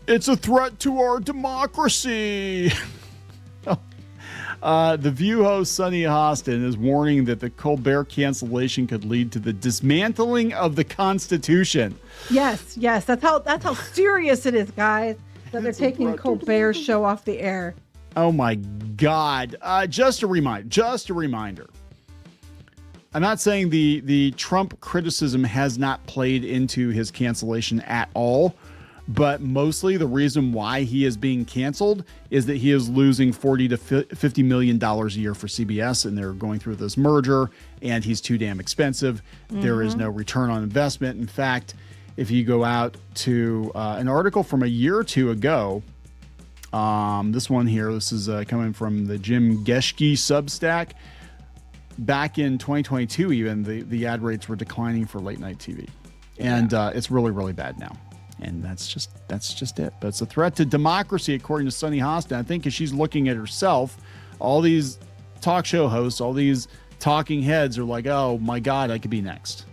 It's a threat to our democracy. The View host Sunny Hostin is warning that the Colbert cancellation could lead to the dismantling of the Constitution. Yes. That's how serious it is, guys. That they're taking Colbert's show off the air. Oh my God! Just a reminder. I'm not saying the Trump criticism has not played into his cancellation at all. But mostly the reason why he is being canceled is that he is losing $40 to $50 million a year for CBS, and they're going through this merger, and he's too damn expensive. Mm-hmm. There is no return on investment. In fact, if you go out to an article from a year or two ago, this one here, this is coming from the Jim Geschke Substack. Back in 2022, even the ad rates were declining for late night TV, and it's really, really bad now. And that's just it. But it's a threat to democracy, according to Sunny Hostin. I think as she's looking at herself, all these talk show hosts, all these talking heads are like, oh my God, I could be next.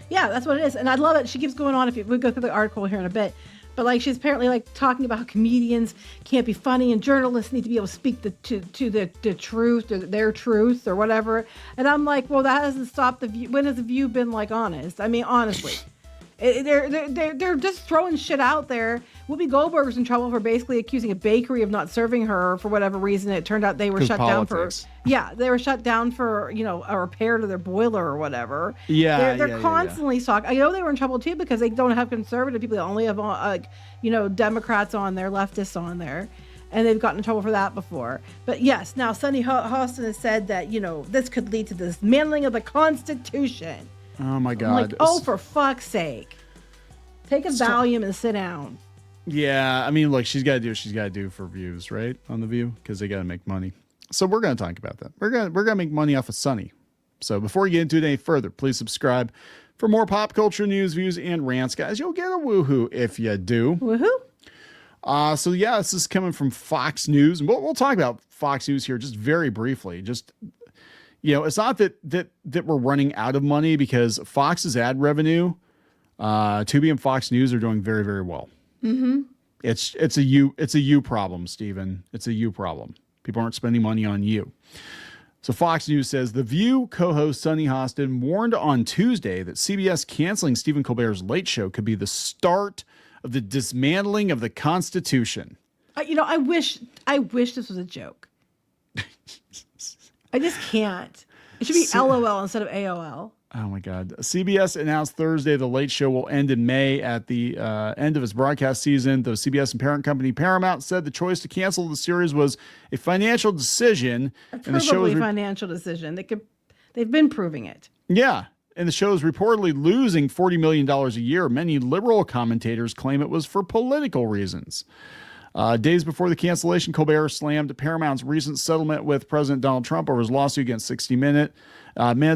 Yeah, that's what it is. And I love it. She keeps going on. If we go through the article here in a bit, but like she's apparently like talking about how comedians can't be funny and journalists need to be able to speak to the truth, or their truth, or whatever. And I'm like, well, that hasn't stopped the View. When has the View been like honest? I mean, honestly. They're just throwing shit out there. Whoopi Goldberg's in trouble for basically accusing a bakery of not serving her for whatever reason. It turned out they were shut down for a repair to their boiler or whatever. They're constantly talking. I know they were in trouble too because they don't have conservative people. They only have Democrats on there, leftists on there. And they've gotten in trouble for that before. But yes, now Sunny Hostin has said that, this could lead to the dismantling of the Constitution. Oh my God. I'm like, oh, for fuck's sake. Take a Valium and sit down. Yeah, I mean, look, she's got to do what she's got to do for views, right? On The View, because they got to make money. So we're going to talk about that. We're going to make money off of Sunny. So before we get into it any further, please subscribe for more pop culture news, views, and rants. Guys, you'll get a woohoo if you do. Woohoo? So yeah, this is coming from Fox News. And we'll talk about Fox News here just very briefly. Just... it's not that we're running out of money because Fox's ad revenue, Tubi and Fox News are doing very, very well. Mm-hmm. It's a you problem, Stephen. It's a you problem. People aren't spending money on you. So Fox News says The View co-host Sunny Hostin warned on Tuesday that CBS canceling Stephen Colbert's Late Show could be the start of the dismantling of the Constitution. I wish this was a joke. I just can't. It should be LOL instead of AOL. Oh my God. CBS announced Thursday the Late Show will end in May at the end of its broadcast season. Though CBS and parent company Paramount said the choice to cancel the series was a financial decision. Probably a financial decision. They've been proving it. Yeah. And the show is reportedly losing $40 million a year. Many liberal commentators claim it was for political reasons. Days before the cancellation, Colbert slammed Paramount's recent settlement with President Donald Trump over his lawsuit against 60 Minutes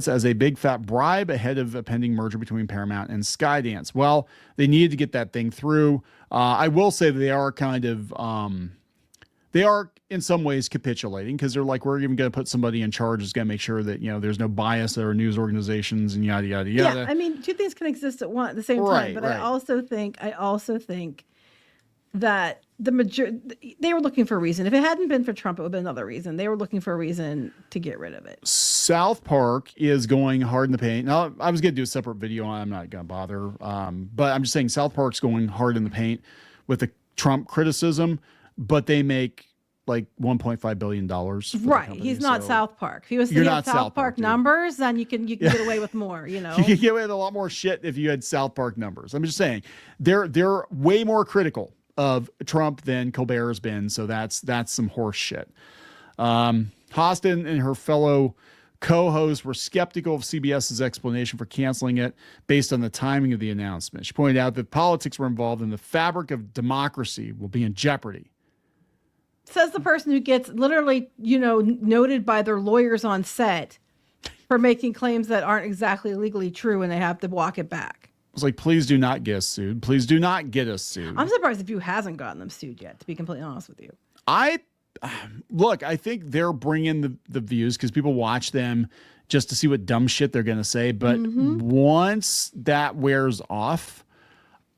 as a big fat bribe ahead of a pending merger between Paramount and Skydance. Well, they needed to get that thing through. I will say that they are kind of, they are in some ways capitulating because they're like, we're even going to put somebody in charge who's going to make sure that, there's no bias or news organizans and yada, yada, yada. Yeah, I mean, two things can exist at the same time. But right. I also think that they were looking for a reason. If it hadn't been for Trump, it would have been another reason. They were looking for a reason to get rid of it. South Park is going hard in the paint. Now, I was going to do a separate video on it. I'm not going to bother. But I'm just saying South Park's going hard in the paint with the Trump criticism, but they make like $1.5 billion. Right. He's not South Park. If he was South Park numbers, then you can get away with more, You can get away with a lot more shit if you had South Park numbers. I'm just saying they're way more critical of Trump than Colbert has been. So that's some horse shit. Hostin and her fellow co-hosts were skeptical of CBS's explanation for canceling it based on the timing of the announcement. She pointed out that politics were involved and the fabric of democracy will be in jeopardy. Says the person who gets literally, noted by their lawyers on set for making claims that aren't exactly legally true and they have to walk it back. I was like, please do not get us sued. Please do not get us sued. I'm surprised if you hasn't gotten them sued yet, to be completely honest with you. I think they're bringing the views because people watch them just to see what dumb shit they're going to say. But once that wears off,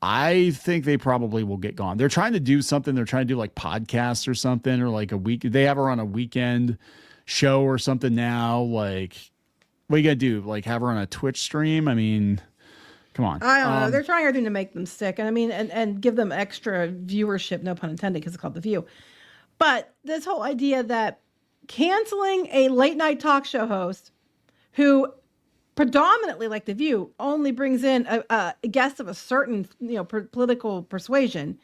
I think they probably will get gone. They're trying to do something. They're trying to do like podcasts or something, or like a week. They have her on a weekend show or something now. Like, what are you gonna do? Like, have her on a Twitch stream? I mean, come on. I don't know. They're trying everything to make them sick, and I mean, and give them extra viewership. No pun intended, because it's called The View. But this whole idea that canceling a late night talk show host who predominantly, like The View, only brings in a guest of a certain, political persuasion,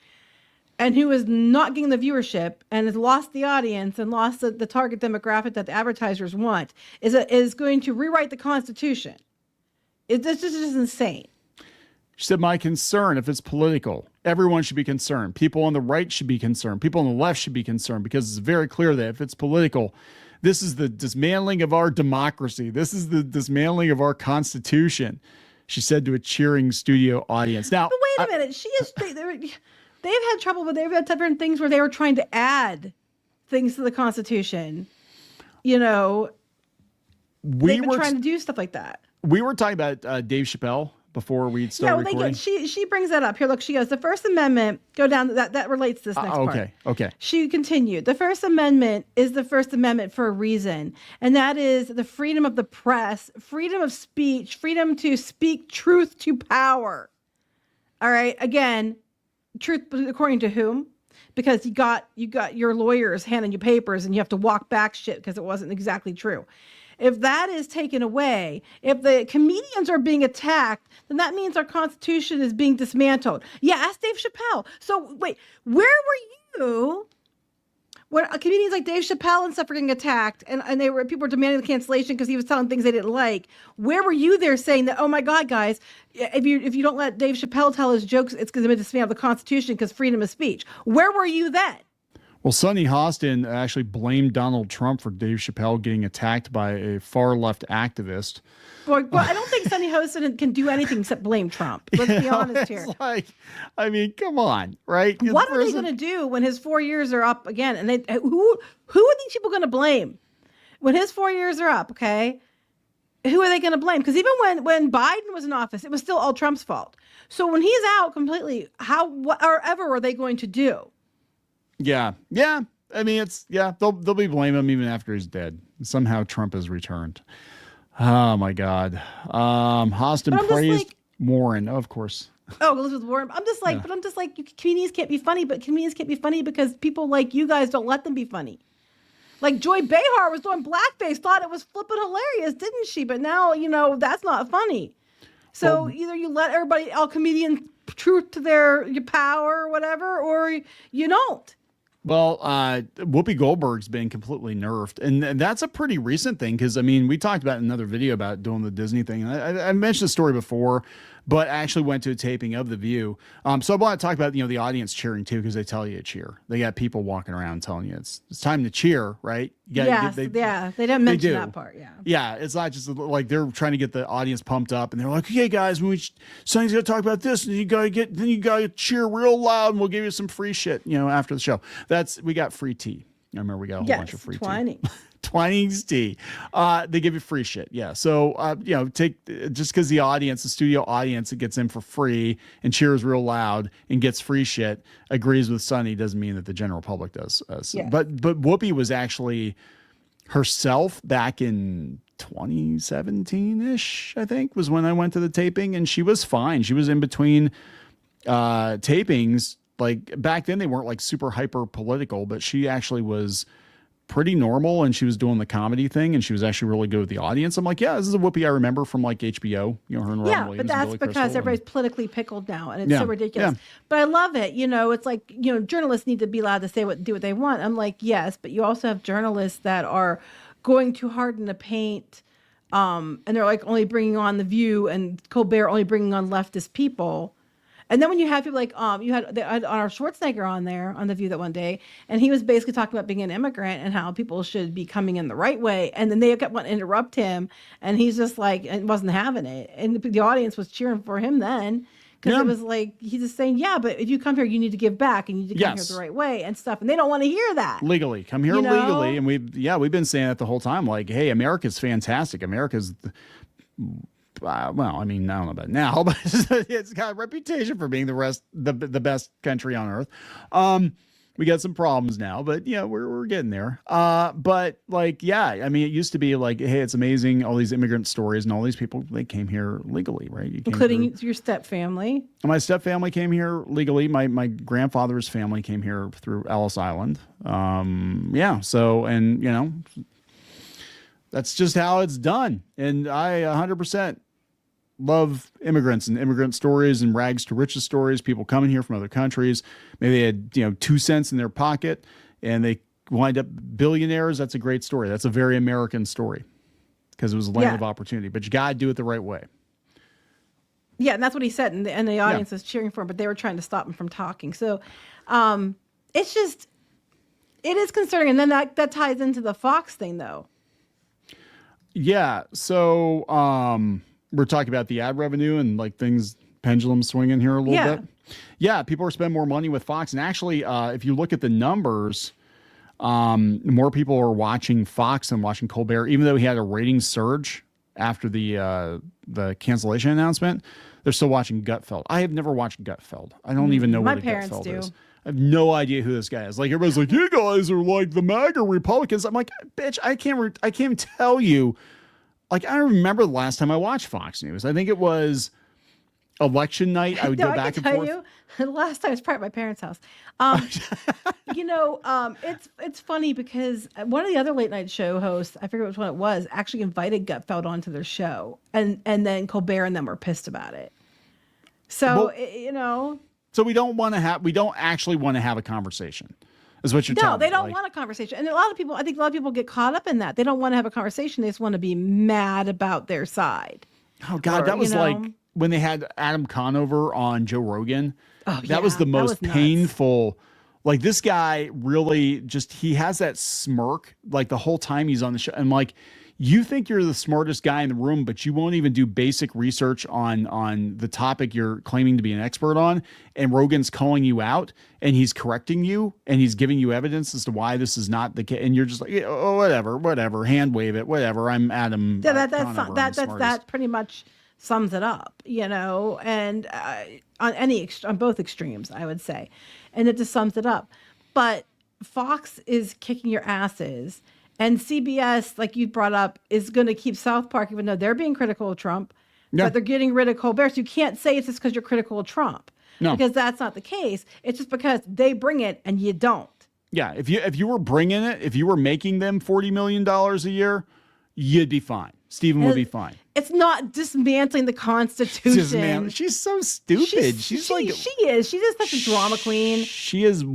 and who is not getting the viewership and has lost the audience and lost the target demographic that the advertisers want, is going to rewrite the Constitution. This is just insane. She said, my concern, if it's political, everyone should be concerned. People on the right should be concerned. People on the left should be concerned, because it's very clear that if it's political, this is the dismantling of our democracy. This is the dismantling of our Constitution, she said to a cheering studio audience. Now, but wait a minute. They've had trouble, but they've had different things where they were trying to add things to the Constitution. They've been trying to do stuff like that. We were talking about Dave Chappelle before we started recording. She brings that up. Here, look, she goes, the First Amendment, go down, that relates to this next part. Okay. She continued, the First Amendment is the First Amendment for a reason, and that is the freedom of the press, freedom of speech, freedom to speak truth to power. All right, again, truth according to whom? Because you got your lawyers handing you papers and you have to walk back shit because it wasn't exactly true. If that is taken away, if the comedians are being attacked, then that means our Constitution is being dismantled. Yeah, ask Dave Chappelle. So wait, where were you when comedians like Dave Chappelle and stuff were getting attacked, and people were demanding the cancellation because he was telling things they didn't like? Where were you there saying that, oh my God, guys, if you don't let Dave Chappelle tell his jokes, it's going to dismantle the Constitution because freedom of speech? Where were you then? Well, Sunny Hostin actually blamed Donald Trump for Dave Chappelle getting attacked by a far left activist. Well, I don't think Sunny Hostin can do anything except blame Trump. Let's be honest here. I mean, come on, right? What are they going to do when his 4 years are up again? And who are these people going to blame when his 4 years are up? Okay, who are they going to blame? Because even when Biden was in office, it was still all Trump's fault. So when he's out completely, whatever are they going to do? Yeah. I mean, they'll be blaming him even after he's dead. Somehow Trump has returned. Oh my God. Hostin praised Warren, of course. Oh, Elizabeth Warren. I'm just like, comedians can't be funny, but comedians can't be funny because people like you guys don't let them be funny. Like Joy Behar was doing blackface, thought it was flippin' hilarious, didn't she? But now, that's not funny. So either you let all comedians truth to your power or whatever, or you don't. Well, Whoopi Goldberg's been completely nerfed, and that's a pretty recent thing because, I mean, we talked about in another video about doing the Disney thing. I mentioned the story before, but I actually went to a taping of The View. So I want to talk about, the audience cheering too, because they tell you to cheer. They got people walking around telling you it's time to cheer, right? They didn't mention that part. Yeah, it's not just like they're trying to get the audience pumped up, and they're like, "Okay, guys, when Sonny's gonna talk about this, and you gotta cheer real loud, and we'll give you some free shit, after the show." We got free tea. I remember we got a whole bunch of free tea. Twinings tea. They give you free shit. Yeah. So, take just because the studio audience that gets in for free and cheers real loud and gets free shit agrees with Sunny doesn't mean that the general public does. But Whoopi was actually herself back in 2017-ish, I think, was when I went to the taping, and she was fine. She was in between tapings. Like back then they weren't like super hyper political, but she actually was pretty normal, and she was doing the comedy thing, and she was actually really good with the audience. I'm like, yeah, this is a Whoopi I remember from like HBO, her and Robin Williams. But that's because everybody's politically pickled now, and it's so ridiculous. Yeah. But I love it. It's like, journalists need to be allowed to do what they want. I'm like, yes, but you also have journalists that are going too hard in the paint, and they're like only bringing on The View and Colbert only bringing on leftist people. And then when you have people like, you had our Schwarzenegger on there on The View that one day, and he was basically talking about being an immigrant and how people should be coming in the right way. And then they kept wanting to interrupt him, and he's just like, and wasn't having it. And the audience was cheering for him then, because it was like, he's just saying, yeah, but if you come here, you need to give back, and you need to come here the right way and stuff. And they don't want to hear that. Legally. Come here legally. And we've been saying that the whole time, like, hey, America's fantastic. America's well, I mean, I don't know about now, but it's got a reputation for being the best country on earth. We got some problems now, but yeah, we're getting there. But like, yeah, I mean, it used to be like, hey, it's amazing, all these immigrant stories and all these people, they came here legally, right? Including your step family. My step family came here legally. My grandfather's family came here through Ellis Island. Yeah. So, and you know, that's just how it's done. And I 100% love immigrants and immigrant stories and rags to riches stories, people coming here from other countries. Maybe they had, you know, 2 cents in their pocket and they wind up billionaires. That's a great story. That's a very American story because it was a land of opportunity, but you got to do it the right way. Yeah. And that's what he said. And the audience was cheering for him, but they were trying to stop him from talking. So it's just, it is concerning. And then that ties into the Fox thing though. Yeah. So, we're talking about the ad revenue and like things pendulum swinging here a little bit. Yeah, people are spending more money with Fox, and actually, if you look at the numbers, more people are watching Fox than watching Colbert. Even though he had a ratings surge after the cancellation announcement, they're still watching Gutfeld. I have never watched Gutfeld. I don't even know what a Gutfeld is. I have no idea who this guy is. Like everybody's like, you guys are like the MAGA Republicans. I'm like, bitch, I can't tell you. Like, I remember the last time I watched Fox News. I think it was election night. I would go back and forth. You, the last time it was probably at my parents' house. You know, it's funny because one of the other late night show hosts, I forget which one it was, actually invited Gutfeld onto their show. And then Colbert and them were pissed about it. So, you know. So we don't actually want to have a conversation. Is what you're telling me. No, they don't want a conversation. And I think a lot of people get caught up in that. They don't want to have a conversation. They just want to be mad about their side. Oh, God. That was like when they had Adam Conover on Joe Rogan. Oh, that was the most painful. Like this guy really just, he has that smirk like the whole time he's on the show. And like, you think you're the smartest guy in the room, but you won't even do basic research on the topic you're claiming to be an expert on. And Rogan's calling you out and he's correcting you and he's giving you evidence as to why this is not the case. And you're just like, oh, whatever, hand wave it, whatever. I'm Adam. Yeah, that pretty much sums it up, you know, and on both extremes, I would say. And it just sums it up. But Fox is kicking your asses. And CBS, like you brought up, is going to keep South Park, even though they're being critical of Trump, but they're getting rid of Colbert. So you can't say it's just because you're critical of Trump, because that's not the case. It's just because they bring it and you don't. Yeah, if you were bringing it, if you were making them $40 million a year, you'd be fine. Stephen would be fine. It's not dismantling the Constitution. She's so stupid. She is. She's just such a drama queen. She is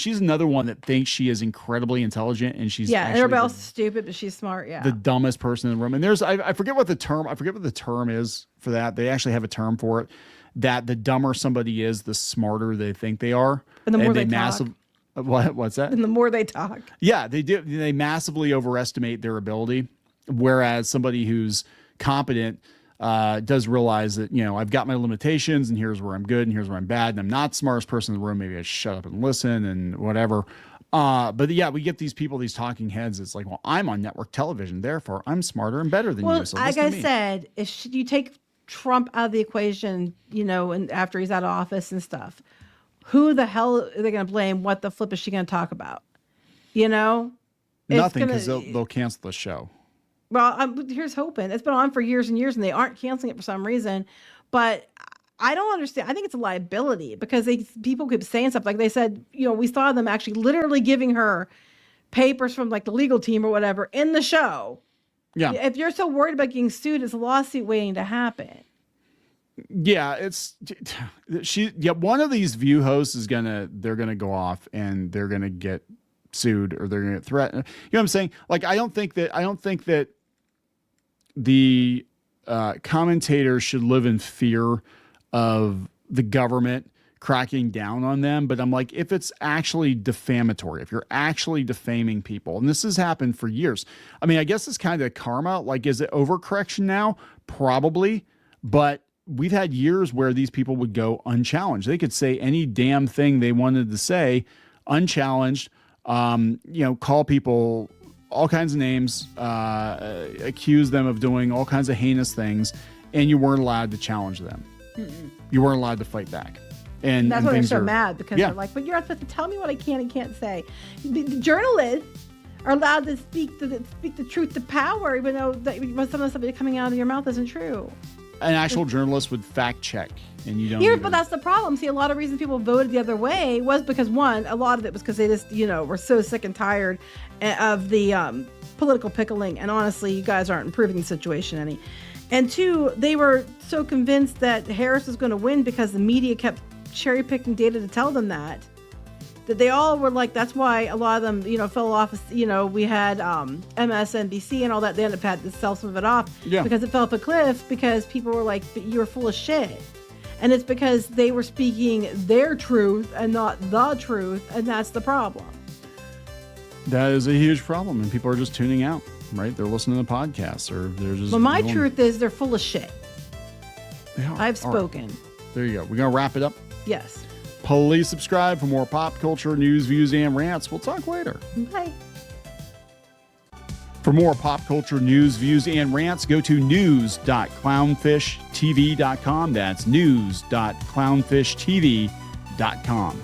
she's another one that thinks she is incredibly intelligent and she's and everybody else is stupid, but she's smart. Yeah. The dumbest person in the room. And I forget what the term is for that. They actually have a term for it. That the dumber somebody is, the smarter they think they are. And the more they talk. What's that? And the more they talk. Yeah, they do. They massively overestimate their ability. Whereas somebody who's competent does realize that, you know, I've got my limitations and here's where I'm good and here's where I'm bad. And I'm not the smartest person in the room. Maybe I should shut up and listen and whatever. But yeah, we get these people, these talking heads. It's like, well, I'm on network television. Therefore, I'm smarter and better than you. So like I said, if you take Trump out of the equation, you know, and after he's out of office and stuff, who the hell are they going to blame? What the flip is she going to talk about? You know? Nothing, because they'll cancel the show. Well, here's hoping. It's been on for years and years, and they aren't canceling it for some reason. But I don't understand. I think it's a liability because people keep saying stuff. Like they said, you know, we saw them actually literally giving her papers from like the legal team or whatever in the show. Yeah. If you're so worried about getting sued, it's a lawsuit waiting to happen. Yeah, one of these View hosts they're gonna go off and they're gonna get sued or they're gonna get threatened. You know what I'm saying? Like I don't think that the commentators should live in fear of the government cracking down on them. But I'm like, if it's actually defamatory, if you're actually defaming people, and this has happened for years. I mean, I guess it's kind of karma. Like, is it overcorrection now? Probably. But we've had years where these people would go unchallenged. They could say any damn thing they wanted to say unchallenged, call people all kinds of names, accused them of doing all kinds of heinous things, and you weren't allowed to challenge them. You weren't allowed to fight back. And that's why they're so are, mad, because they're like, but you're not supposed to tell me what I can and can't say. The journalists are allowed to speak the truth to power, even though some of the stuff coming out of your mouth isn't true. An actual journalist would fact check, and you don't. Here, but that's the problem. See, a lot of reasons people voted the other way was because, one, a lot of it was because they just, were so sick and tired of the political pickling. And honestly, you guys aren't improving the situation any. And two, they were so convinced that Harris was going to win because the media kept cherry picking data to tell them that they all were like, that's why a lot of them, fell off. We had MSNBC and all that. They ended up had to sell some of it off because it fell off a cliff because people were like, but you're full of shit. And it's because they were speaking their truth and not the truth. And that's the problem. That is a huge problem. And people are just tuning out, right? They're listening to podcasts or they're just. Well, my truth is they're full of shit. They are. I've spoken. Right. There you go. We're going to wrap it up. Yes. Please subscribe for more pop culture news, views, and rants. We'll talk later. Bye. For more pop culture news, views, and rants, go to news.clownfishtv.com. That's news.clownfishtv.com.